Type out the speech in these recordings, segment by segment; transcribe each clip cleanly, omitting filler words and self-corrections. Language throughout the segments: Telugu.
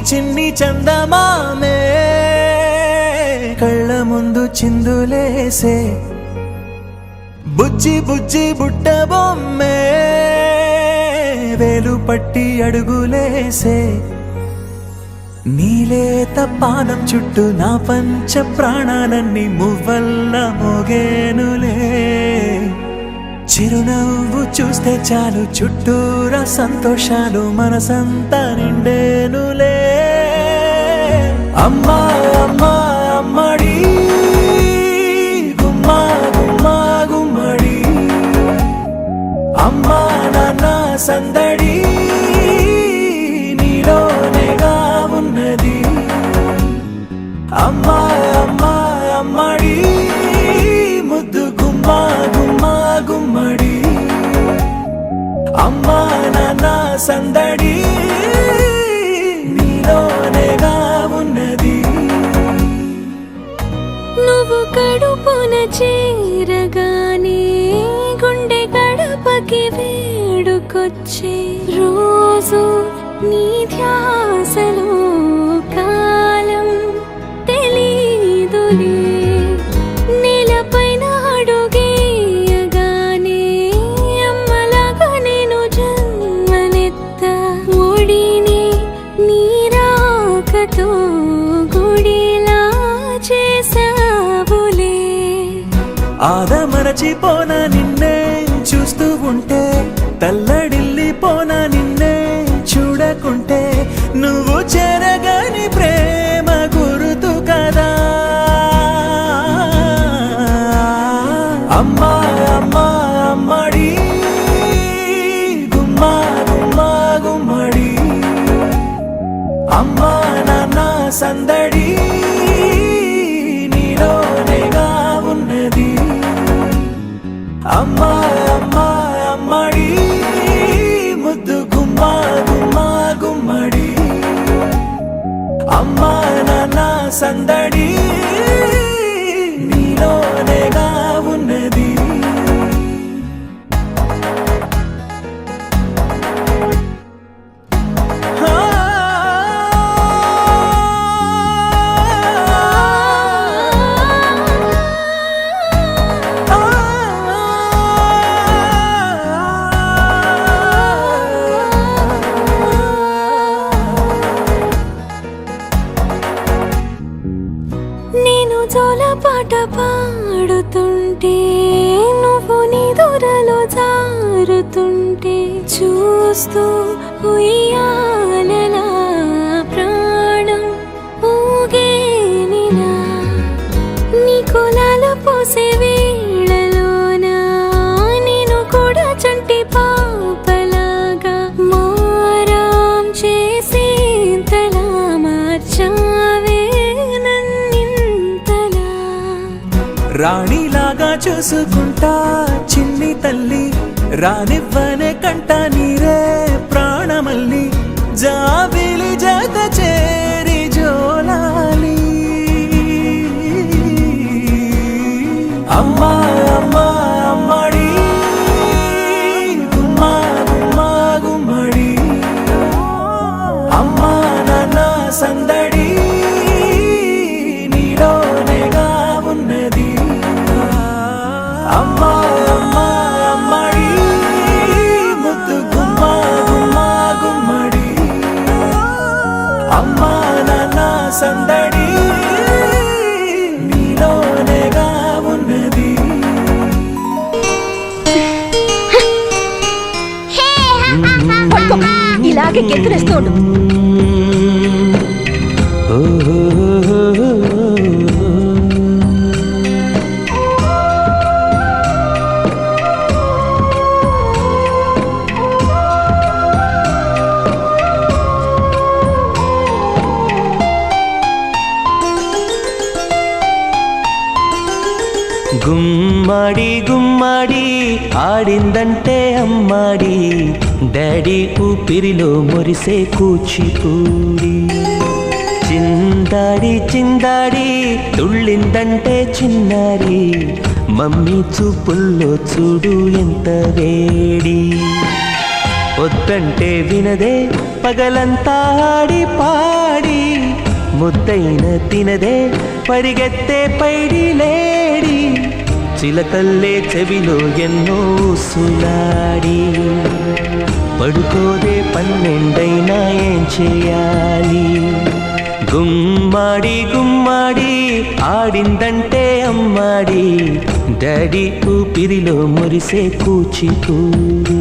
చిన్ని చందమామే కళ్ళ ముందు చిందులేసే బుజ్జి బుజ్జి బుట్ట బొమ్మే వేలు పట్టి అడుగులేసే నీలేత పానం చుట్టూ నా పంచ ప్రాణాలన్నీ మువ్వల్ల మోగేనులే చిరునవ్వు చూస్తే చాలు చుట్టూరా సంతోషాలు మనసంతా నిండేనులే అమ్మా అమ్మా అమ్మడి గుమ్మా గుమ్మా గుమ్మడి అమ్మా నాన్న సందడి నీలోనేగా ఉన్నది అమ్మా అమ్మా అమ్మడి ముద్దు గుమ్మా గుమ్మా గుమ్మడి అమ్మా నాన్న సందడి నీలోనేగా ఉన్నది నువ్వు కడుపున చేరగానే గుండె గడపకి వేడుకొచ్చే రోజు నీ ధ్యాసలో కాలం తెలీదులే నేలపైన అడుగేయగానే అమ్మలాగా నేను జన్మనెత్త ఒడిని నీరాకతో గుడిలా చేసావులే ఆదమరచిపోన నిన్నే చూస్తూ ఉంటే తల్లడిల్లిపోన నిన్నే చూడకుంటే నువ్వు చెరగని ప్రేమ గుర్తు కదా అమ్మా అమ్మా అమ్మడి గుమ్మా గుమ్మా గుమ్మడి అమ్మా నాన్న సందడి నీలోనేగా ఉన్నది అమ్మా అమ్మా అమ్మడి ముద్దు గుమ్మా గుమ్మా గుమ్మడి అమ్మా నాన్న సందడి నీలోనేగా ఉన్నది నేను జోలపాట పాడుతుంటే నువ్వు నీ దూరలో జారుతుంటే చూస్తూ ఉయ్యాలలా ప్రాణం ఊగేనిలా నీ కులాల పోసే వేళలోన నేను కూడా చంటి పాపలాగా మారాం చేసేంతలా మార్చావే రాణిలాగా చూసుకుంటా చిన్ని తల్లి రానివ్వనే కంట నీరే ప్రాణమల్లి జాబిలి జత చేరి జోలాలి అమ్మా అమ్మా అమ్మడి గుమ్మా గుమ్మా గుమ్మడి అమ్మా నాన్న సందడి నీలోనేగా ఉన్నది అమ్మా అమ్మా అమ్మడి ముద్దు గుమ్మా గుమ్మా గుమ్మడి అమ్మా నాన్న సందడి నీలోనేగా ఉన్నది ఇలాగే గెంతులేస్తూ ఉండు గుమ్మడి గుమ్మడి ఆడిందంటే అమ్మాడి డాడీ ఊపిరిలో మురిసే కూచిపూడి చిందాడి చిందాడి తుళ్ళిందంటే చిన్నారి మమ్మీ చూపుల్లో చూడు ఎంత వేడి వద్దంటే వినదే పగలంతా ఆడి పాడి ముద్దైన తినదే పరిగెత్తే పైడి లేడి చిలకల్లే చెవిలో ఎన్నో సులాడి పడుకోదే పన్నెండైనా ఏం చేయాలి గుమ్మాడి గుమ్మాడి ఆడిందంటే అమ్మాడి డాడీ ఊపిరిలో మురిసే కూచిపూడి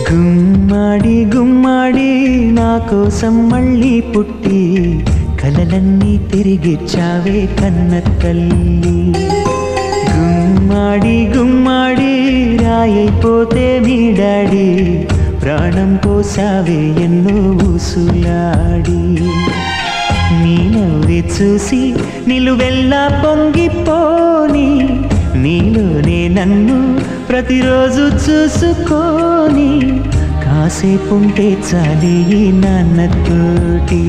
గుమ్మాడి గుమ్మాడి నా కోసం మళ్ళీ పుట్టి కలలన్నీ తిరిగిచ్చావే కన్న తల్లి గుమ్మాడి గుమ్మాడి రాయైపోతే మీ డాడీ ప్రాణం పోసావే ఎన్నో ఊసులాడి నీ నవ్వి చూసి నిలువెల్లా పొంగిపోని నీలోనే నన్ను ప్రతిరోజు చూసుకోని కాసేపుంటే చాలి ఈ నాన్నతోటి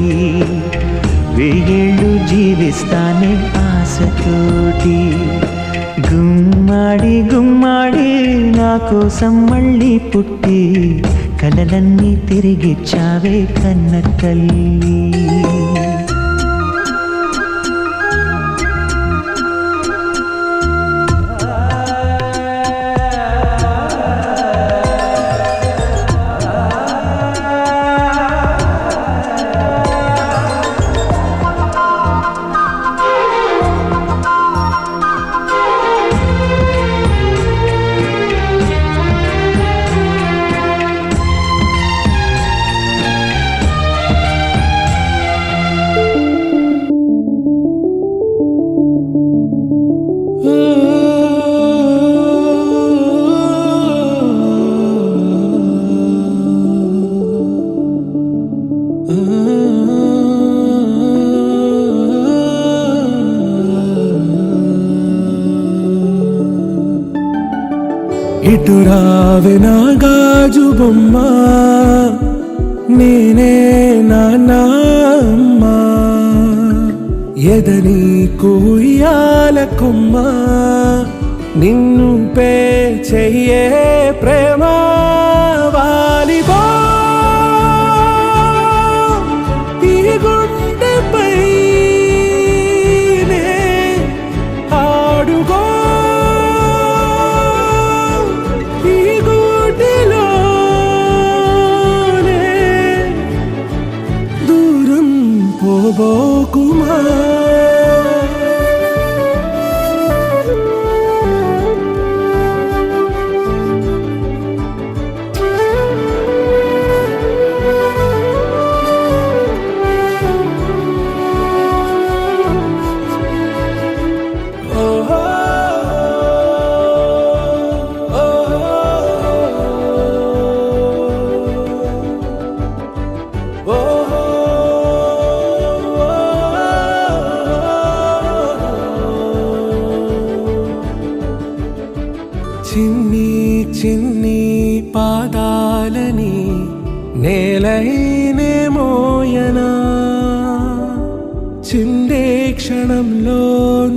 వెయ్యేళ్ళు జీవిస్తానే ఆశతోటి గుమ్మాడి గుమ్మాడి నా కోసం మళ్ళీ పుట్టి కలలన్నీ తిరిగిచ్చావే కన్న తల్లి ఇటు రావే నా గాజు బొమ్మ నేనే నాన్నమ్మ ఎదని కుయ్యాల కొమ్మ నిన్ను పే చెయ్యే ప్రేమ వాలిబో ఈ గుండెపై ఆడుగో పోబోకుమా చిన్ని చిన్ని పాదాలని నేలైనే మోయనా చిందే క్షణంలో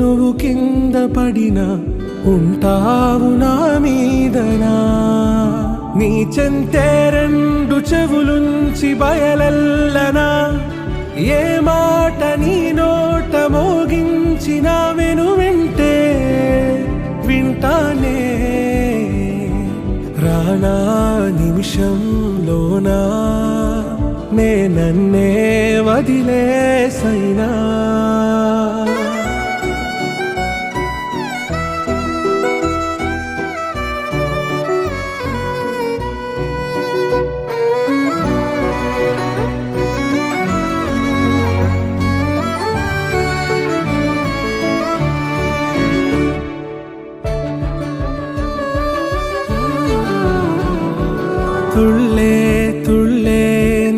నువ్వు కింద పడినా ఉంటావు నా మీదనా నీ చెంతే రెండు చెవులుంచి బయలెల్లనా ఏ మాట నీ నోట మోగించిన వెను వింటే వింటానే రానా నిమిషంలోనా నే నన్నే వదిలేసైనా తుళ్ళే తుళ్ళే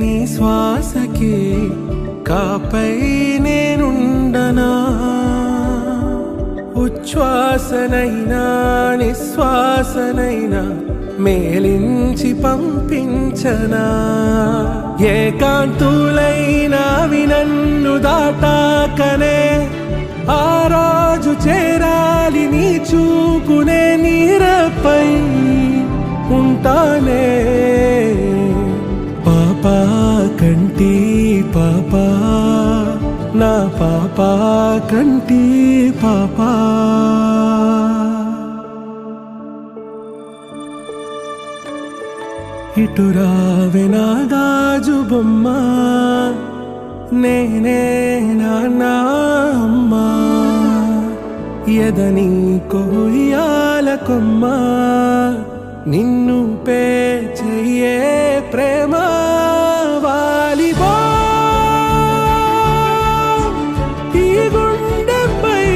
నీ శ్వాసకి కాపై నేనుండనా ఉచ్ఛ్వాసనైనా నిశ్వాసనైనా మేలించి పంపించనా ఏకాంతులైనా వినన్ను దాటాకనే ఆ రోజు చేరాలి నీ చూపునే నీరపై ఉంటానే పాపా కంటి పాపా నా పాపా కంటి పాపా ఇటురావే నా గాజు బొమ్మ నేనే నాన్న అమ్మ ఎదని కొయ్యాల కొమ్మ నిన్ను పే చెయ్యే ప్రేమ వాలిబో ఈ గుండెపై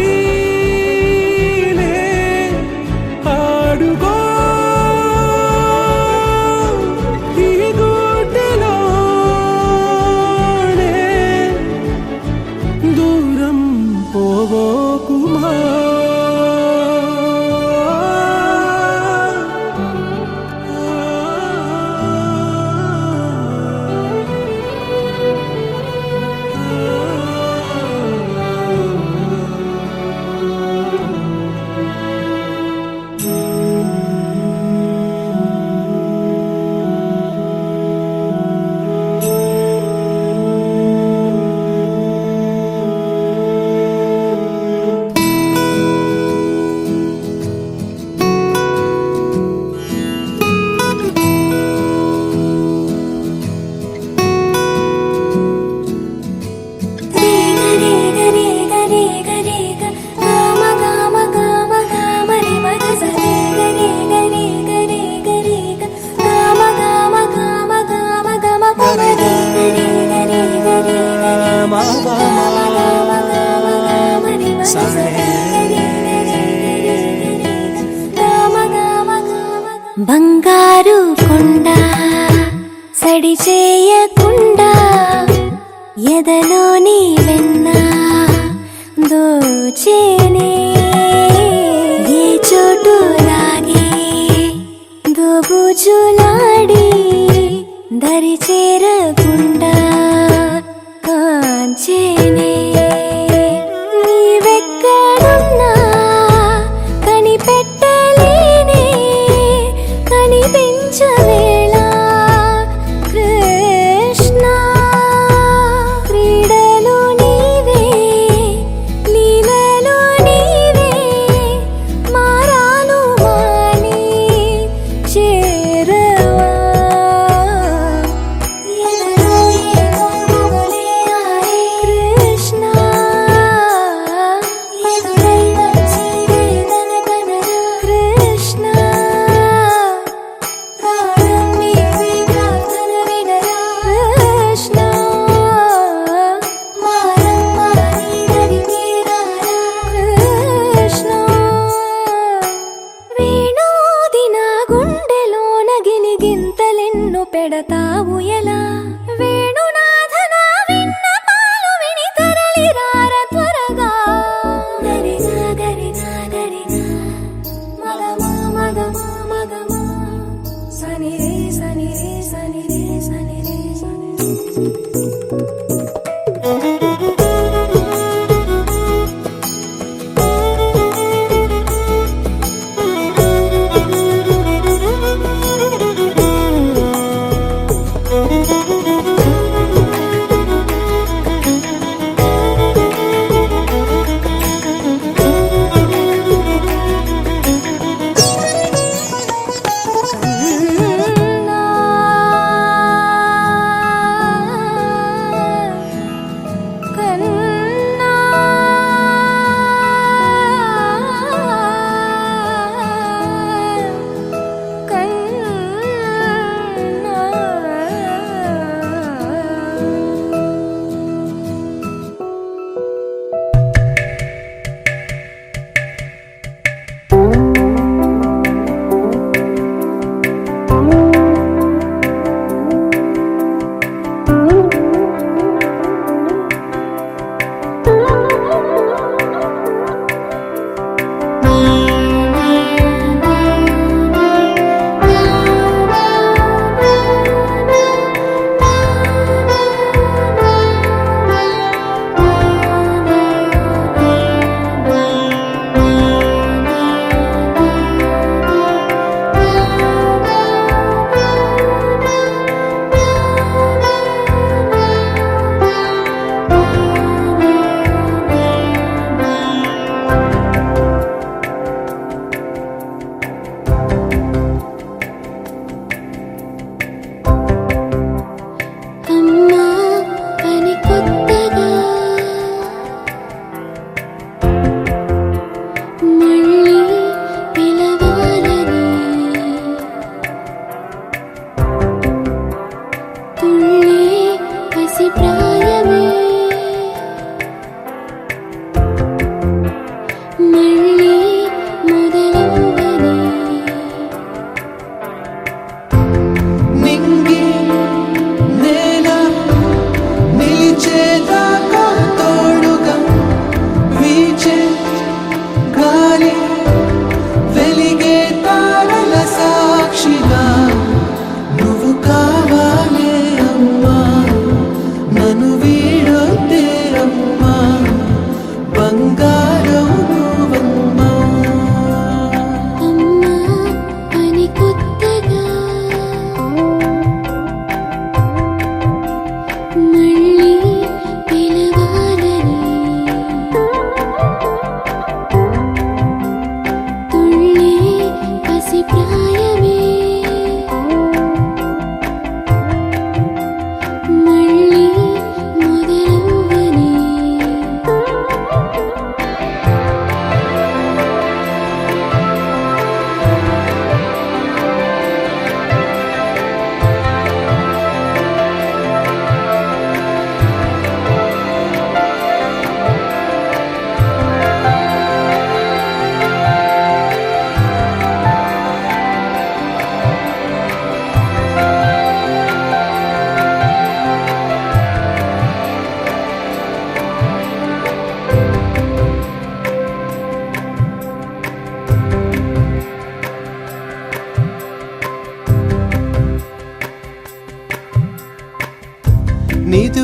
ఆడుగో ఈ గుడ్డెలోనే దూరం పోవోకుమా బంగారు కొండ సడి చేయకుండా ఎదలోని వెన్న దోచేనే ఏ చోటు లాగే దోబుజులాడి దరి చేరకుండా కాంచేనే నీవెక్కడున్నా కనిపెట్టలేనే కనిపించవేళ కృష్ణ క్రీడలు నీవే లీలలు నీవే మారాను మాని చేరవా కృష్ణ కృష్ణ పెడతావు ఎలా వేణునాథన విన్న పాలు విని తరలి రార త్వరగా గరిగా గరిగా గరిగా మగమా మగమా మగమా సని రే సని రే సని రే సని రే సని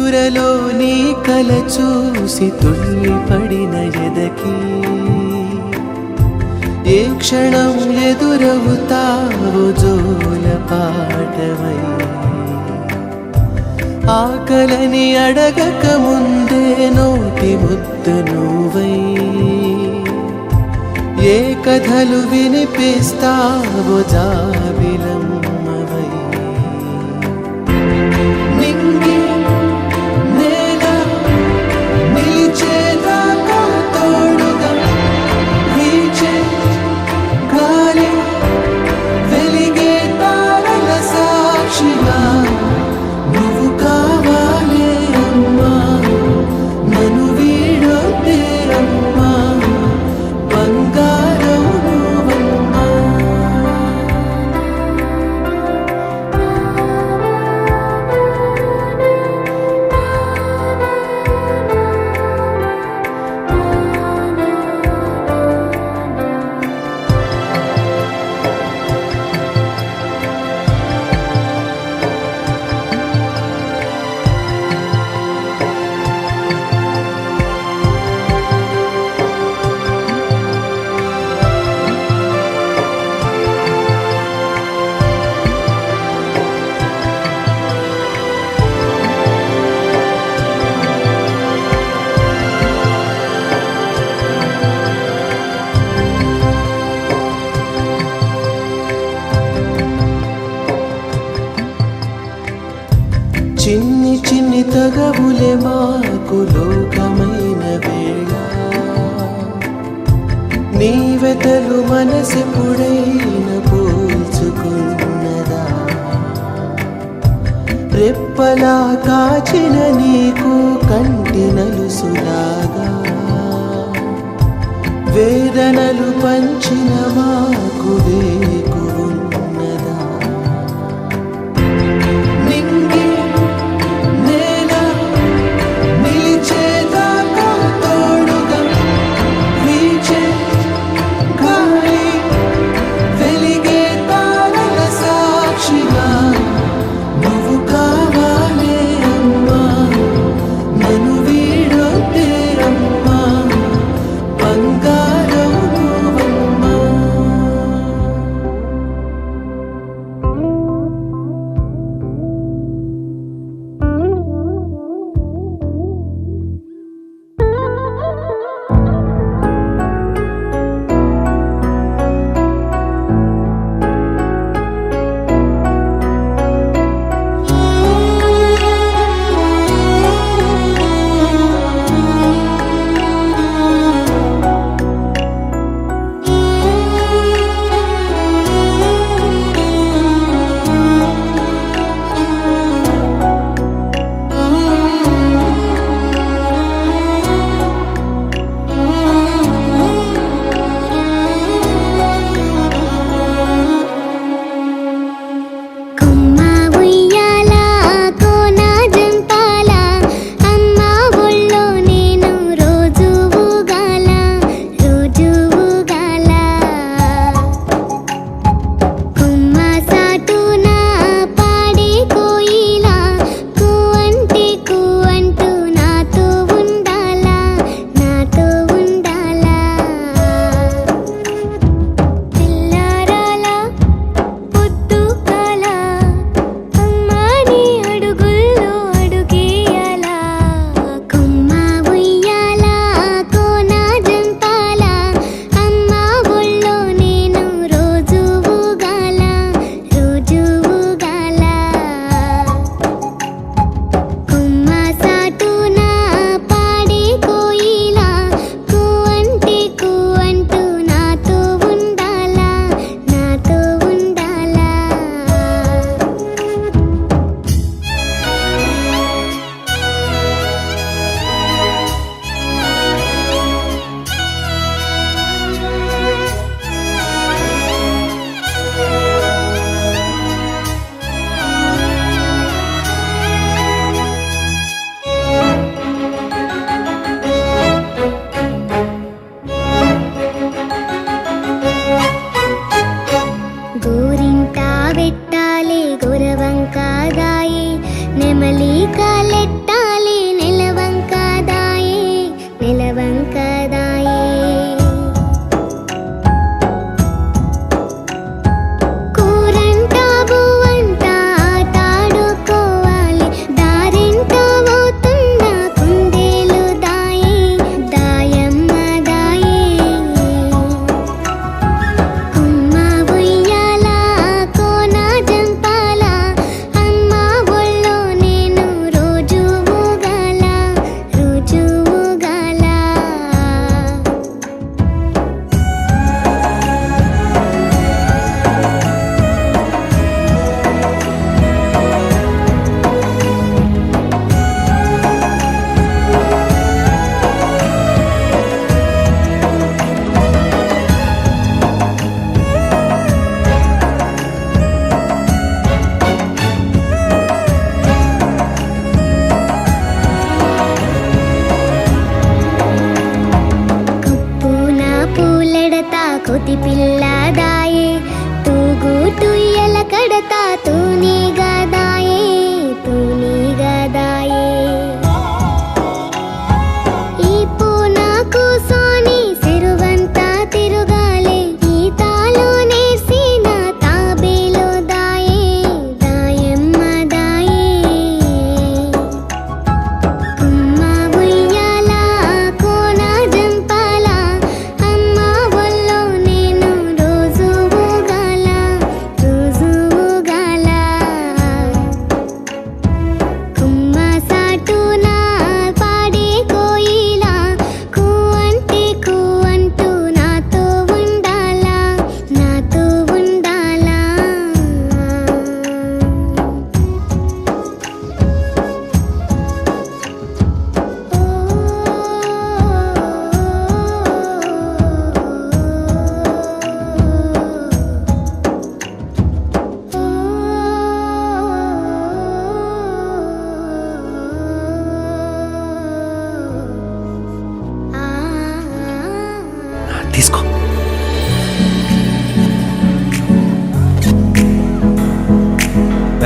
నిదురలో నీ కల చూసి తుల్లి పడిన ఎదకి ఏ క్షణం ఎదురవుతావో జోల పాటవై ఆకలని అడగక ముందే నోటి ముద్దు నువ్వై ఏ కథలు వినిపిస్తావో జాబిలమ్మవై నింగి నేల నిలిచేదాకా తోడుగా వీచే గాలి వెలిగే తారల సాక్షిగా నువ్వు కావాలే అమ్మా నన్ను వీడొద్దే అమ్మా బంగారం నువ్వమ్మా చిన్ని చిన్ని తగవులే మాకు లోకమైన వేళ నీ వెతలు మనసెప్పుడైన పోల్చుకున్నదా రెప్పలా కాచిన నీకు కంటి నలుసులాగా వేదనలు పంచిన మాకు వేకు ఉన్నదా నింగి నేల నిలిచేదాకా తోడుగా వీచే గాలి వెలిగే తారల సాక్షిగా నువ్వు కావాలే అమ్మా నన్ను వీడొద్దే అమ్మా బంగారం నువ్వమ్మా కొమ్మ ఉయ్యాల కోన జంపాల అమ్మ ఒళ్ళో నేను రోజు ఊగాల కొమ్మ సాటున పాడే కోయిల కూ అంటూ నాతో ఉండాలా పిల్లారాల పొద్దుకాల అమ్మాని అడుగుల్లో అడుగేయాల కొమ్మ ఉయ్యాల కోన జంపాల అమ్మ ఒళ్ళో నేను రోజు ఊగాల కొమ్మ సాటున పాడే కోయిల కూ అంటూ నాతో ఉండాలా గోరింటా వెట్టాలే గురవంకాదాయే నెమలి కాలెట్టాలే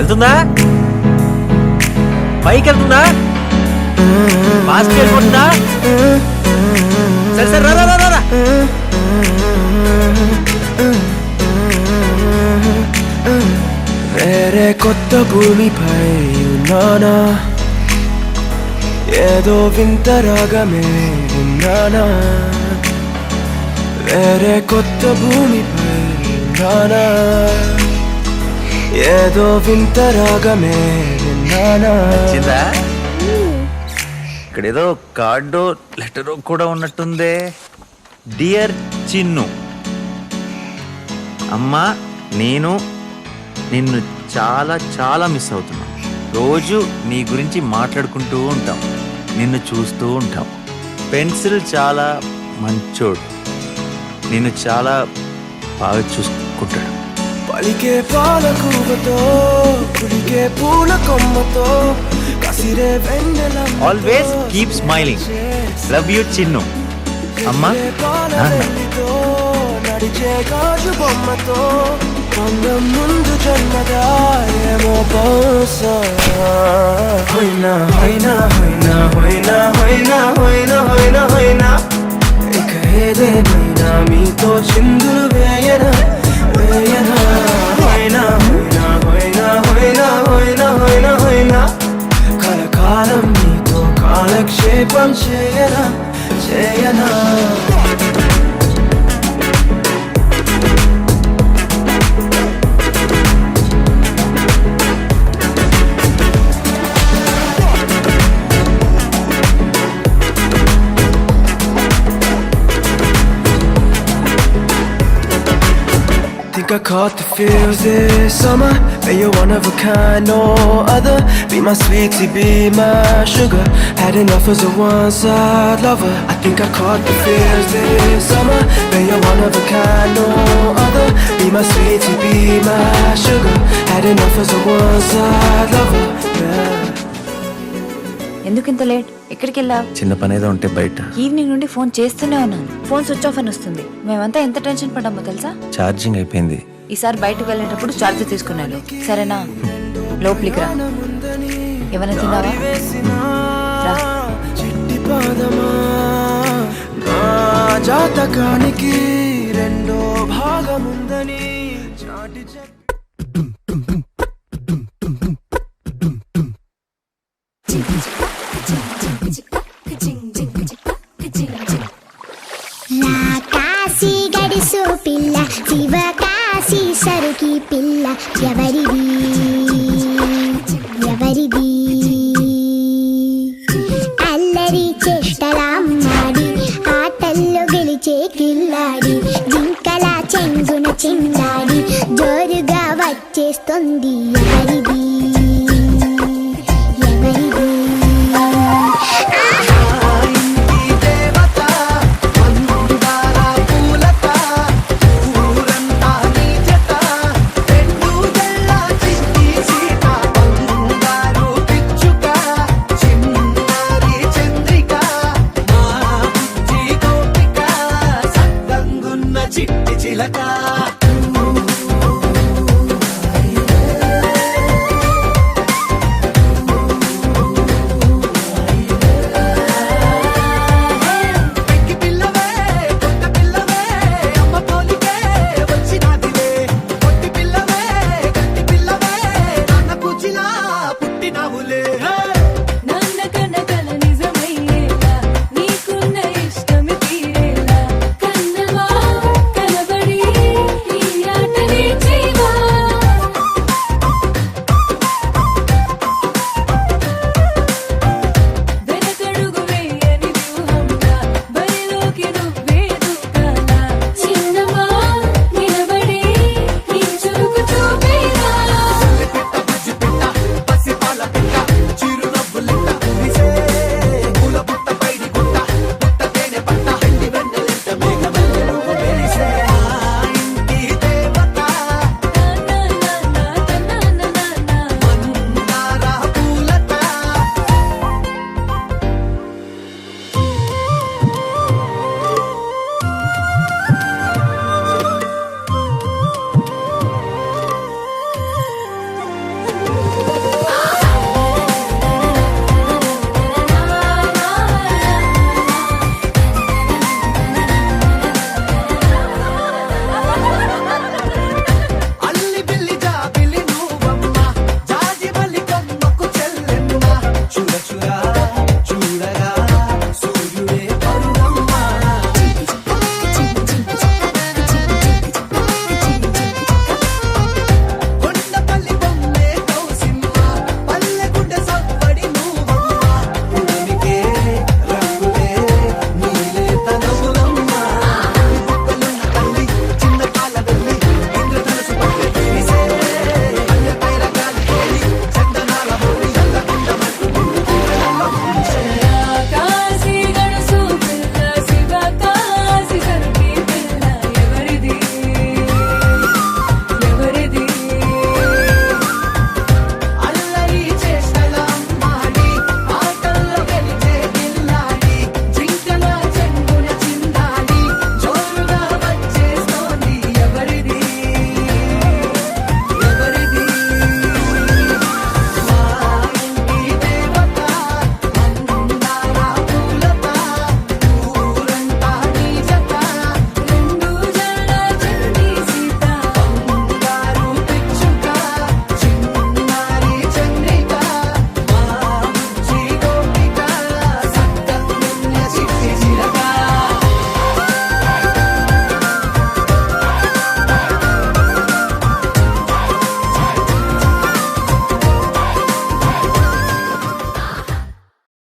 వెళ్తుందా? పైకి వెళ్తుందా? ఫాస్ట్ వెళ్ళిపోతుందా? సరే సరే రా రా రా రా. వేరే కొత్త భూమిపై ఉన్నానా, ఏదో వింత రాగమే విన్నానా. వేరే కొత్త భూమిపై ఉన్నానా, ఏదో వింత రాగమే విన్నానా. వచ్చిందా? ఇక్కడ ఏదో కార్డు లెటర్ కూడా ఉన్నట్టుందే. డియర్ చిన్ను, అమ్మా నేను నిన్ను చాలా చాలా మిస్ అవుతున్నా. రోజు నీ గురించి మాట్లాడుకుంటూ ఉంటాం, నిన్ను చూస్తూ ఉంటాం. పెన్సిల్ చాలా మంచోడు, నిన్ను చాలా బాగా చూసుకుంటాడు. పలికే పాలకూవతో కులికే పూల కొమ్మతో కసిరే వెన్నెల always keep smiling. Love you Chinnu. అమ్మా నడిచే గాజు బొమ్మతో అందం ముందు జన్మదా ఏమో బహుశా. హోయినా హోయినా హోయినా హోయినా హోయినా హోయినా హోయినా హోయినా ఇక ఏదేమైనా మీతో చిందులు వేయనా వేయనా. హోయినా హోయినా హోయినా హోయినా హోయినా హోయినా హోయినా కలకాలం మీతో కాలక్షేపం చేయనా చేయనా. I caught the feels this summer. But you're one of a kind, no other. Be my sweetie, be my sugar. Had enough as a one-side lover. I think I caught the feels this summer. But you're one of a kind, no other. Be my sweetie, be my sugar. Had enough as a one-side lover. Yeah. ఎందుకు ఇంత లేట్? ఎక్కడికి వెళ్ళావు? చిన్న పని ఏదో ఉంటే బయట. ఈవినింగ్ నుండి ఫోన్ చేస్తూనే ఉన్నాను, ఫోన్ స్విచ్ ఆఫ్ అని వస్తుంది. మేమంతా ఎంత టెన్షన్ పడ్డామో తెలుసా? ఛార్జింగ్ అయిపోయింది. ఈసారి బయటకు వెళ్ళేటప్పుడు ఛార్జర్ తీసుకున్నాను, సరేనా? లోపలికి రా. ఏమైనా తిన్నావా? రా. చిట్టి పాదమా నా జాతకానికి రెండో భాగముందని చాటి కాశీ గడిసు పిల్ల శివ కాశీ సరుకి పిల్ల ఎవరిది ఎవరిది. అల్లరి చేష్టలాడి ఆటల్లో గెలిచే కిల్లాడి జింకల చెంగున చిందాడి జోరుగా వచ్చేస్తుంది ఎవరిది